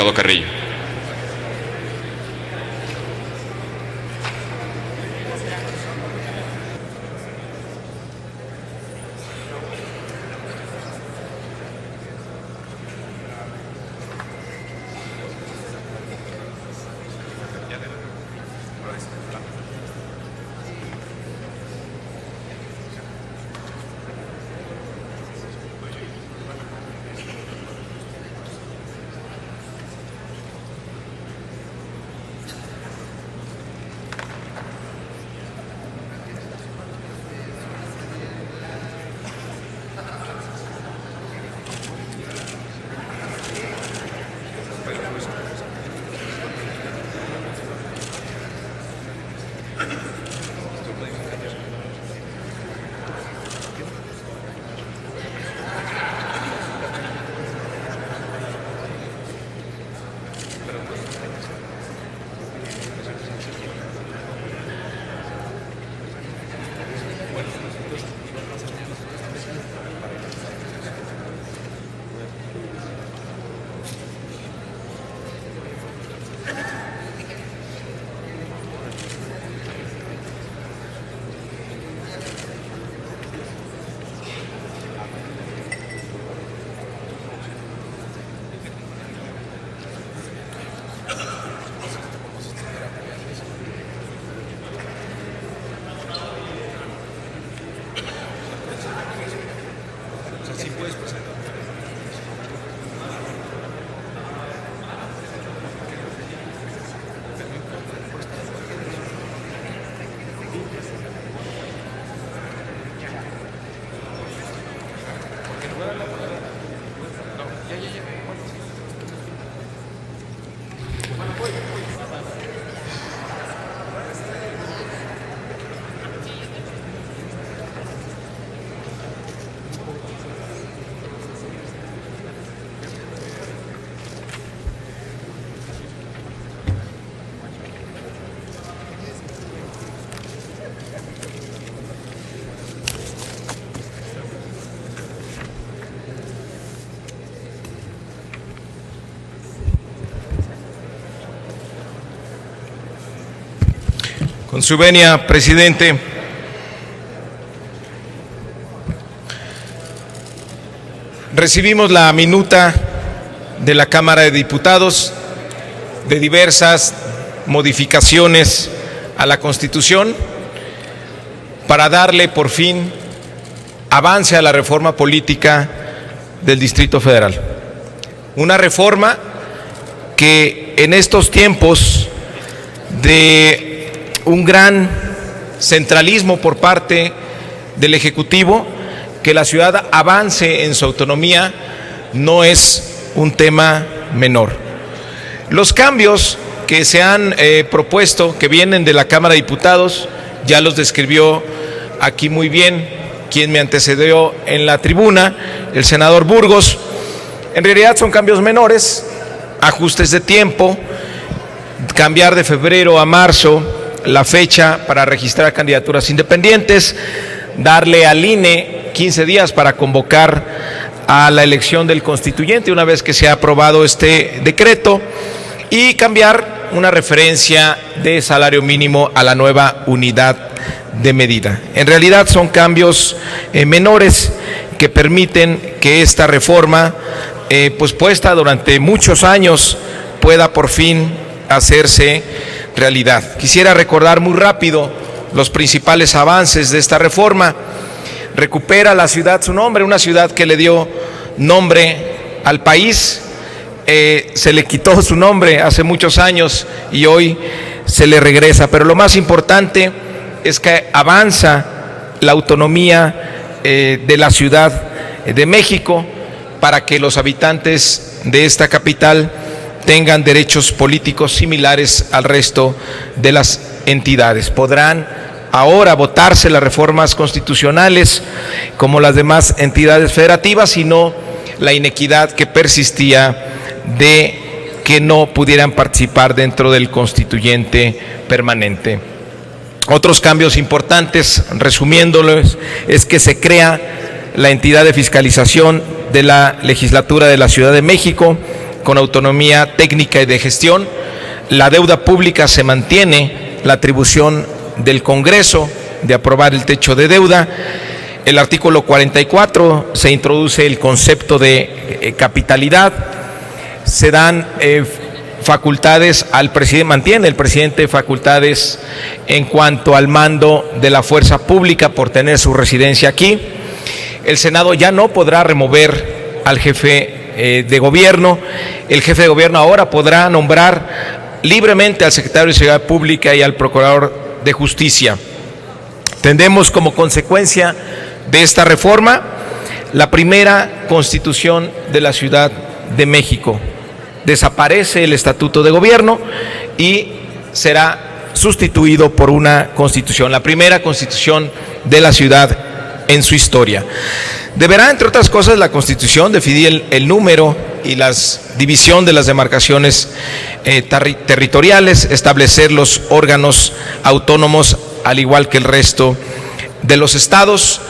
diputado Carrillo. Con su venia, presidente. Recibimos la minuta de la Cámara de Diputados de diversas modificaciones a la Constitución para darle por fin avance a la reforma política del Distrito Federal. Una reforma que en estos tiempos de un gran centralismo por parte del Ejecutivo, que la ciudad avance en su autonomía no es un tema menor. Los cambios que se han propuesto, que vienen de la Cámara de Diputados, ya los describió aquí muy bien quien me antecedió en la tribuna, el senador Burgos. En realidad son cambios menores, ajustes de tiempo, cambiar de febrero a marzo la fecha para registrar candidaturas independientes, darle al INE 15 días para convocar a la elección del constituyente una vez que se ha aprobado este decreto, y cambiar una referencia de salario mínimo a la nueva unidad de medida. En realidad son cambios menores que permiten que esta reforma, puesta durante muchos años, pueda por fin hacerse realidad. Quisiera recordar muy rápido los principales avances de esta reforma. Recupera la ciudad su nombre, una ciudad que le dio nombre al país, se le quitó su nombre hace muchos años y hoy se le regresa, pero lo más importante es que avanza la autonomía de la Ciudad de México para que los habitantes de esta capital tengan derechos políticos similares al resto de las entidades. Podrán ahora votarse las reformas constitucionales como las demás entidades federativas, y no la inequidad que persistía de que no pudieran participar dentro del constituyente permanente. Otros cambios importantes, resumiéndolos, es que se crea la entidad de fiscalización de la legislatura de la Ciudad de México, con autonomía técnica y de gestión. La deuda pública se mantiene, la atribución del Congreso de aprobar el techo de deuda. El artículo 44 se introduce el concepto de capitalidad. Se dan facultades al presidente, mantiene el presidente facultades en cuanto al mando de la fuerza pública por tener su residencia aquí. El Senado ya no podrá remover al jefe de gobierno. El jefe de gobierno ahora podrá nombrar libremente al secretario de Seguridad Pública y al procurador de Justicia. Tendremos como consecuencia de esta reforma la primera constitución de la Ciudad de México. Desaparece el estatuto de gobierno y será sustituido por una constitución, la primera constitución de la ciudad en su historia. Deberá, entre otras cosas, la Constitución definir el número y la división de las demarcaciones territoriales, establecer los órganos autónomos al igual que el resto de los estados.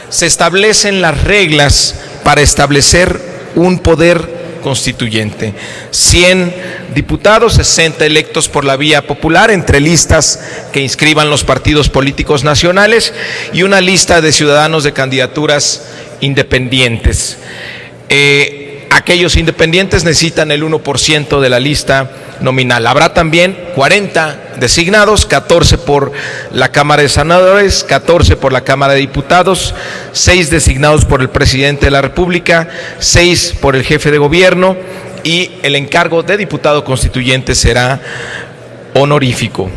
Se establecen las reglas para establecer un poder constituyente. 100 diputados, 60 electos por la vía popular entre listas que inscriban los partidos políticos nacionales y una lista de ciudadanos de candidaturas independientes. Aquellos independientes necesitan el 1% de la lista nominal. Habrá también 40 designados, 14 por la Cámara de Senadores, 14 por la Cámara de Diputados, 6 designados por el presidente de la República, 6 por el jefe de gobierno, y el encargo de diputado constituyente será honorífico.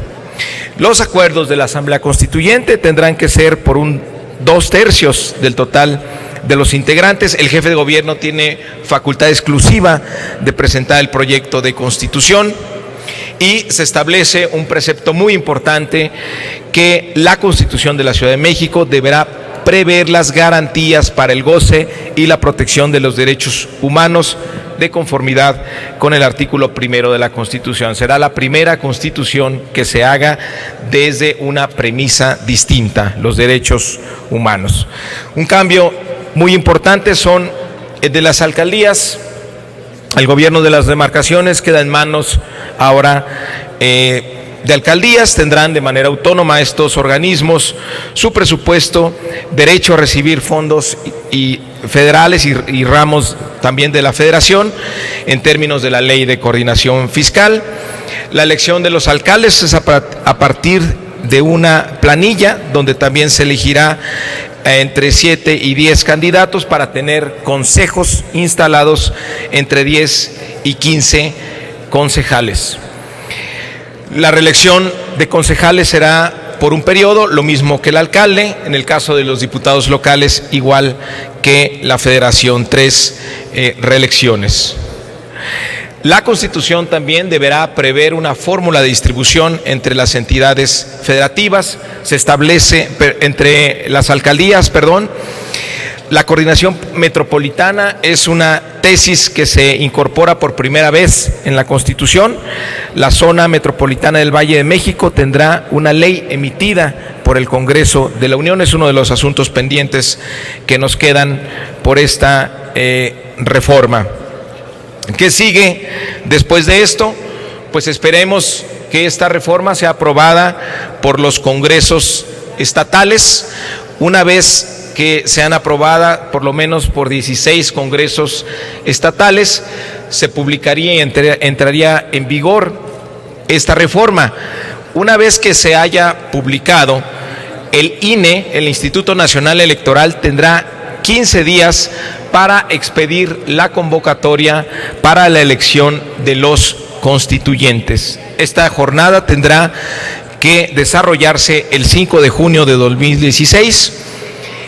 Los acuerdos de la Asamblea Constituyente tendrán que ser por 2/3 del total de los integrantes. El jefe de gobierno tiene facultad exclusiva de presentar el proyecto de constitución y se establece un precepto muy importante, que la Constitución de la Ciudad de México deberá prever las garantías para el goce y la protección de los derechos humanos de conformidad con el artículo 1 de la Constitución. Será la primera Constitución que se haga desde una premisa distinta, los derechos humanos. Un cambio muy importante son de las alcaldías. El gobierno de las demarcaciones queda en manos ahora de alcaldías. Tendrán de manera autónoma estos organismos su presupuesto, derecho a recibir fondos y federales y ramos también de la Federación en términos de la Ley de Coordinación Fiscal. La elección de los alcaldes es a partir de una planilla donde también se elegirá entre 7 y 10 candidatos para tener consejos instalados entre 10 y 15 concejales. La reelección de concejales será por un periodo, lo mismo que el alcalde. En el caso de los diputados locales, igual que la Federación, 3 reelecciones. La Constitución también deberá prever una fórmula de distribución entre las entidades federativas. Se establece entre las alcaldías, la coordinación metropolitana es una tesis que se incorpora por primera vez en la Constitución. La zona metropolitana del Valle de México tendrá una ley emitida por el Congreso de la Unión. Es uno de los asuntos pendientes que nos quedan por esta reforma. ¿Qué sigue después de esto? Pues esperemos que esta reforma sea aprobada por los congresos estatales. Una vez que sean aprobadas por lo menos por 16 congresos estatales, se publicaría y entraría en vigor esta reforma. Una vez que se haya publicado, el INE, el Instituto Nacional Electoral, tendrá 15 días para expedir la convocatoria para la elección de los constituyentes. Esta jornada tendrá que desarrollarse el 5 de junio de 2016.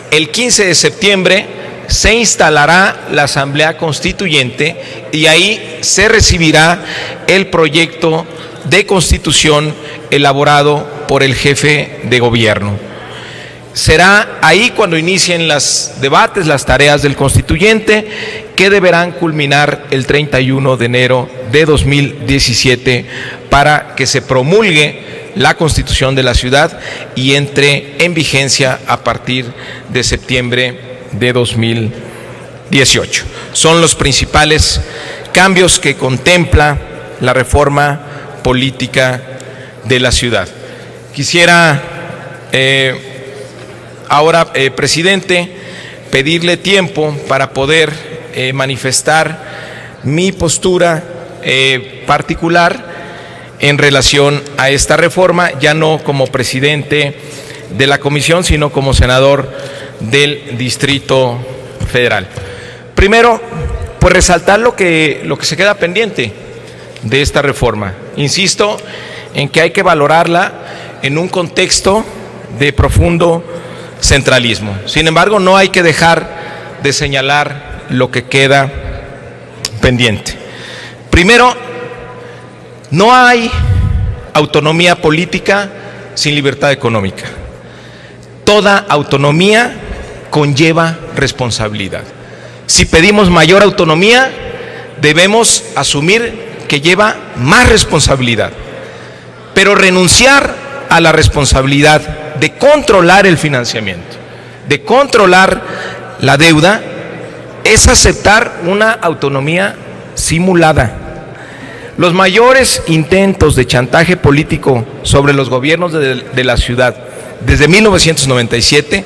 El 15 de septiembre se instalará la Asamblea Constituyente y ahí se recibirá el proyecto de constitución elaborado por el jefe de gobierno. Será ahí cuando inicien los debates, las tareas del constituyente, que deberán culminar el 31 de enero de 2017 para que se promulgue la Constitución de la ciudad y entre en vigencia a partir de septiembre de 2018. Son los principales cambios que contempla la reforma política de la ciudad. Quisiera ahora, presidente, pedirle tiempo para poder manifestar mi postura particular en relación a esta reforma, ya no como presidente de la comisión, sino como senador del Distrito Federal. Primero, pues resaltar lo que se queda pendiente de esta reforma. Insisto en que hay que valorarla en un contexto de profundo centralismo. Sin embargo, no hay que dejar de señalar lo que queda pendiente. Primero, no hay autonomía política sin libertad económica. Toda autonomía conlleva responsabilidad. Si pedimos mayor autonomía, debemos asumir que lleva más responsabilidad. Pero renunciar a la responsabilidad de controlar el financiamiento, de controlar la deuda, es aceptar una autonomía simulada. Los mayores intentos de chantaje político sobre los gobiernos de la ciudad desde 1997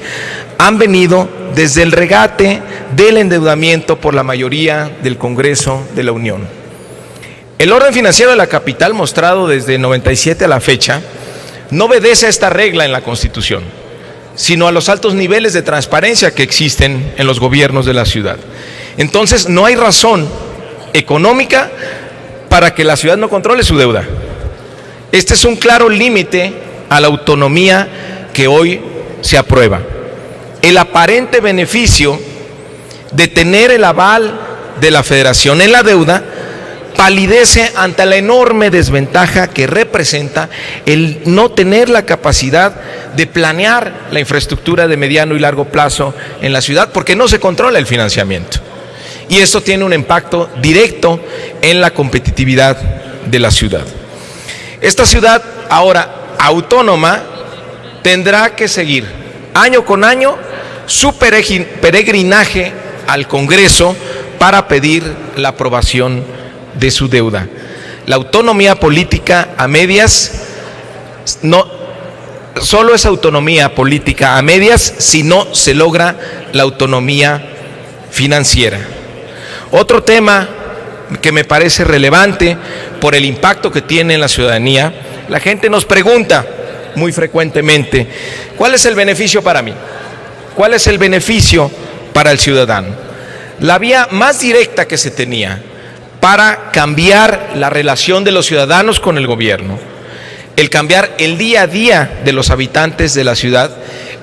han venido desde el regate del endeudamiento por la mayoría del Congreso de la Unión. El orden financiero de la capital, mostrado desde 97 a la fecha, no obedece a esta regla en la Constitución, sino a los altos niveles de transparencia que existen en los gobiernos de la ciudad. Entonces, no hay razón económica para que la ciudad no controle su deuda. Este es un claro límite a la autonomía que hoy se aprueba. El aparente beneficio de tener el aval de la Federación en la deuda palidece ante la enorme desventaja que representa el no tener la capacidad de planear la infraestructura de mediano y largo plazo en la ciudad, porque no se controla el financiamiento. Y esto tiene un impacto directo en la competitividad de la ciudad. Esta ciudad, ahora autónoma, tendrá que seguir año con año su peregrinaje al Congreso para pedir la aprobación de su deuda. La autonomía política a medias no solo es autonomía política a medias si no se logra la autonomía financiera. Otro tema que me parece relevante por el impacto que tiene en la ciudadanía, la gente nos pregunta muy frecuentemente, ¿cuál es el beneficio para mí? ¿Cuál es el beneficio para el ciudadano? La vía más directa que se tenía para cambiar la relación de los ciudadanos con el gobierno, el cambiar el día a día de los habitantes de la ciudad,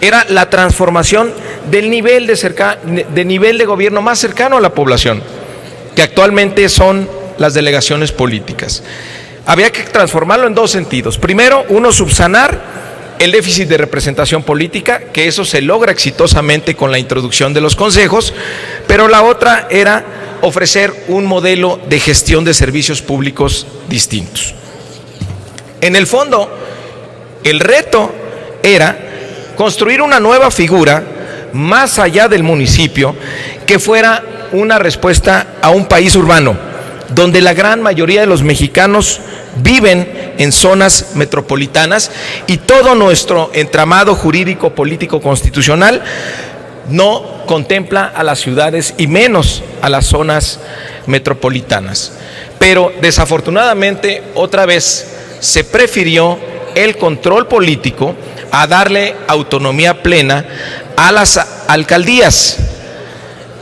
era la transformación del nivel de gobierno más cercano a la población, que actualmente son las delegaciones políticas. Había que transformarlo en dos sentidos. Primero, subsanar el déficit de representación política, que eso se logra exitosamente con la introducción de los consejos, pero la otra era ofrecer un modelo de gestión de servicios públicos distintos. En el fondo, el reto era construir una nueva figura más allá del municipio que fuera una respuesta a un país urbano, donde la gran mayoría de los mexicanos viven en zonas metropolitanas y todo nuestro entramado jurídico, político, constitucional no contempla a las ciudades y menos a las zonas metropolitanas. Pero desafortunadamente otra vez se prefirió el control político a darle autonomía plena a las alcaldías.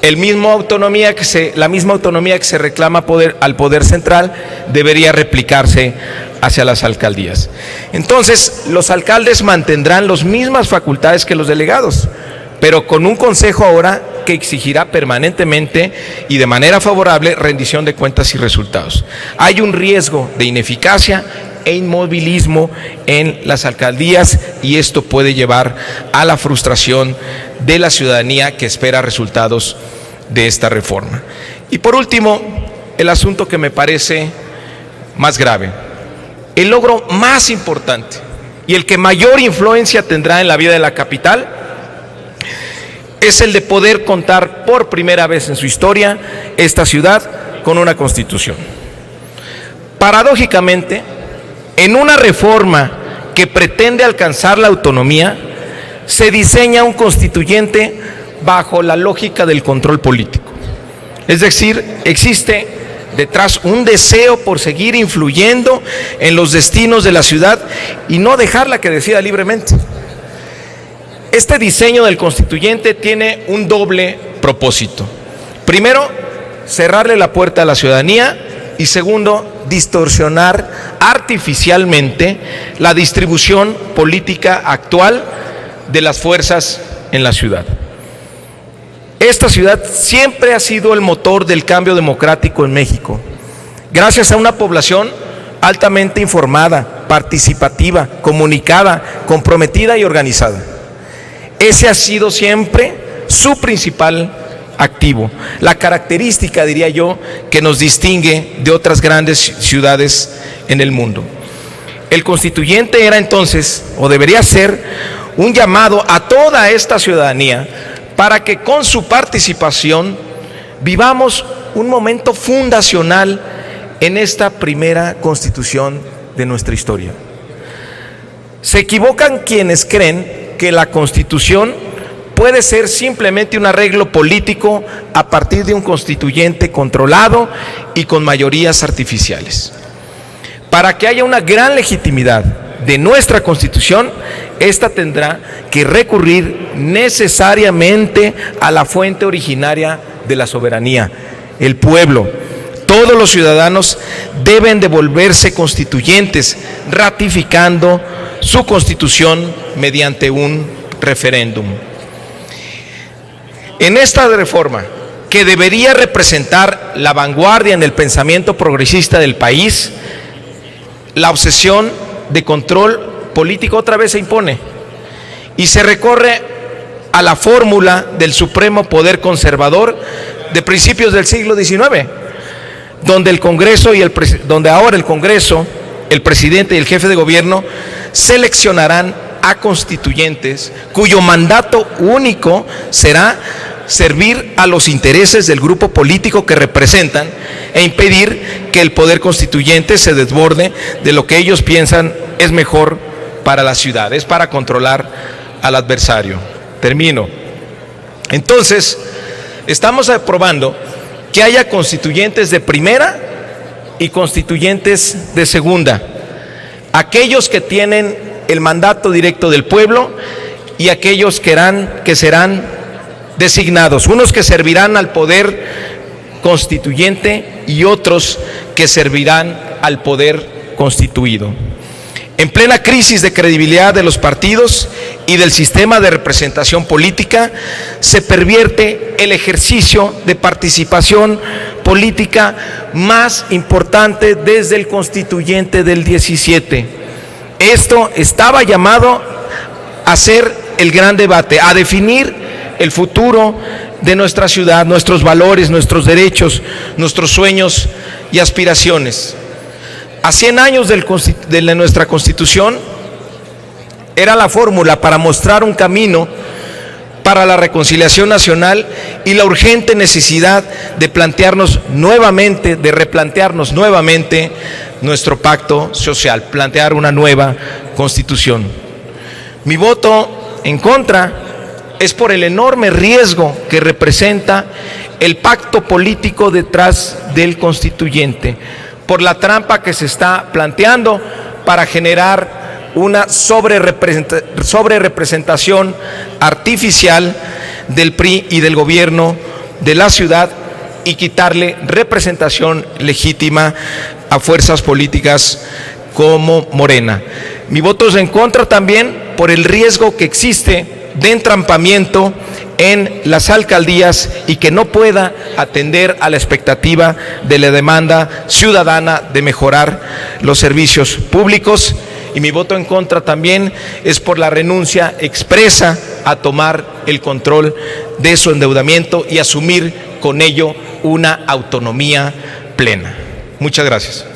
La misma autonomía que se reclama al poder central debería replicarse hacia las alcaldías. Entonces, los alcaldes mantendrán las mismas facultades que los delegados, pero con un consejo ahora que exigirá permanentemente y de manera favorable rendición de cuentas y resultados. Hay un riesgo de ineficacia e inmovilismo en las alcaldías y esto puede llevar a la frustración de la ciudadanía que espera resultados de esta reforma. Y por último, el asunto que me parece más grave, el logro más importante y el que mayor influencia tendrá en la vida de la capital es el de poder contar por primera vez en su historia esta ciudad con una constitución. Paradójicamente, en una reforma que pretende alcanzar la autonomía, se diseña un constituyente bajo la lógica del control político. Es decir, existe detrás un deseo por seguir influyendo en los destinos de la ciudad y no dejarla que decida libremente. Este diseño del constituyente tiene un doble propósito. Primero, cerrarle la puerta a la ciudadanía y segundo, distorsionar artificialmente la distribución política actual de las fuerzas en la ciudad. Esta ciudad siempre ha sido el motor del cambio democrático en México, gracias a una población altamente informada, participativa, comunicada, comprometida y organizada. Ese ha sido siempre su principal activo, la característica, diría yo, que nos distingue de otras grandes ciudades en el mundo. El constituyente era entonces, o debería ser, un llamado a toda esta ciudadanía para que con su participación vivamos un momento fundacional en esta primera constitución de nuestra historia. Se equivocan quienes creen que la constitución puede ser simplemente un arreglo político a partir de un constituyente controlado y con mayorías artificiales. Para que haya una gran legitimidad de nuestra Constitución, esta tendrá que recurrir necesariamente a la fuente originaria de la soberanía, el pueblo. Todos los ciudadanos deben de volverse constituyentes, ratificando su Constitución mediante un referéndum. En esta reforma, que debería representar la vanguardia en el pensamiento progresista del país, la obsesión de control político otra vez se impone y se recorre a la fórmula del supremo poder conservador de principios del siglo XIX, donde el Congreso donde ahora el Congreso, el presidente y el jefe de gobierno seleccionarán a constituyentes cuyo mandato único será servir a los intereses del grupo político que representan e impedir que el poder constituyente se desborde de lo que ellos piensan es mejor para la ciudad, es para controlar al adversario. Termino. Entonces, estamos aprobando que haya constituyentes de primera y constituyentes de segunda, aquellos que tienen el mandato directo del pueblo y aquellos que serán designados, unos que servirán al poder constituyente y otros que servirán al poder constituido. En plena crisis de credibilidad de los partidos y del sistema de representación política, se pervierte el ejercicio de participación política más importante desde el constituyente del 17. Esto estaba llamado a ser el gran debate, a definir el futuro de nuestra ciudad, nuestros valores, nuestros derechos, nuestros sueños y aspiraciones. A 100 años de nuestra Constitución, era la fórmula para mostrar un camino para la reconciliación nacional y la urgente necesidad de replantearnos nuevamente nuestro pacto social, plantear una nueva Constitución. Mi voto en contra es por el enorme riesgo que representa el pacto político detrás del constituyente, por la trampa que se está planteando para generar una sobrerepresentación artificial del PRI y del gobierno de la ciudad y quitarle representación legítima a fuerzas políticas como Morena. Mi voto es en contra también por el riesgo que existe de entrampamiento en las alcaldías y que no pueda atender a la expectativa de la demanda ciudadana de mejorar los servicios públicos. Y mi voto en contra también es por la renuncia expresa a tomar el control de su endeudamiento y asumir con ello una autonomía plena. Muchas gracias.